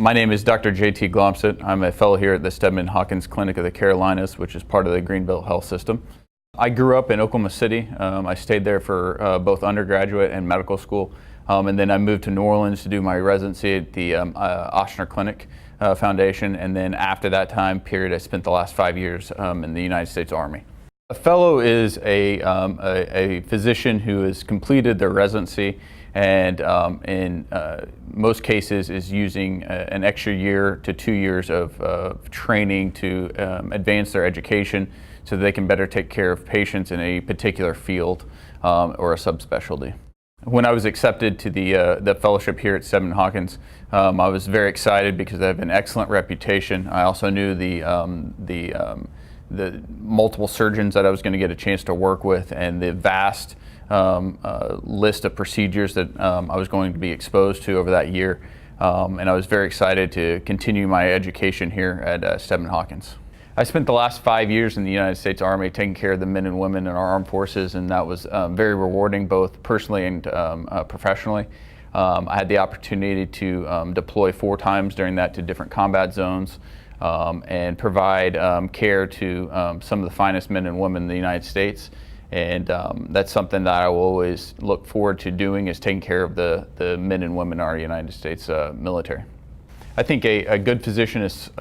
My name is Dr. J.T. Glomset. I'm a fellow here at the Steadman Hawkins Clinic of the Carolinas, which is part of the Greenville Health System. I grew up in Oklahoma City. I stayed there for both undergraduate and medical school. And then I moved to New Orleans to do my residency at the Ochsner Clinic Foundation. And then after that time period, I spent the last 5 years in the United States Army. A fellow is a physician who has completed their residency and in most cases is using an extra year to 2 years of training to advance their education so that they can better take care of patients in a particular field or a subspecialty. When I was accepted to the fellowship here at Steadman Hawkins, I was very excited because I have an excellent reputation. I also knew the multiple surgeons that I was going to get a chance to work with and the vast list of procedures that I was going to be exposed to over that year. And I was very excited to continue my education here at Steadman Hawkins. I spent the last 5 years in the United States Army taking care of the men and women in our armed forces, and that was very rewarding both personally and professionally. I had the opportunity to deploy 4 times during that to different combat zones and provide care to some of the finest men and women in the United States. And that's something that I will always look forward to doing, is taking care of the men and women in our United States military. I think a good physician is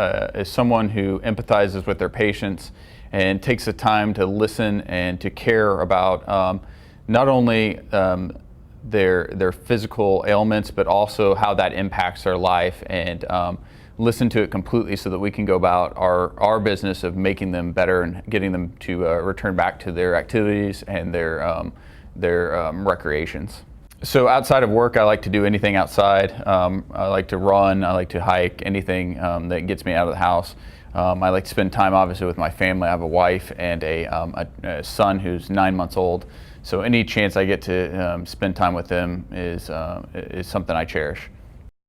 someone who empathizes with their patients and takes the time to listen and to care about not only their physical ailments, but also how that impacts their life, and listen to it completely so that we can go about our business of making them better and getting them to return back to their activities and their recreations. So outside of work, I like to do anything outside. I like to run, I like to hike, anything that gets me out of the house. I like to spend time obviously with my family. I have a wife and a son who's 9 months old. So any chance I get to spend time with them is something I cherish.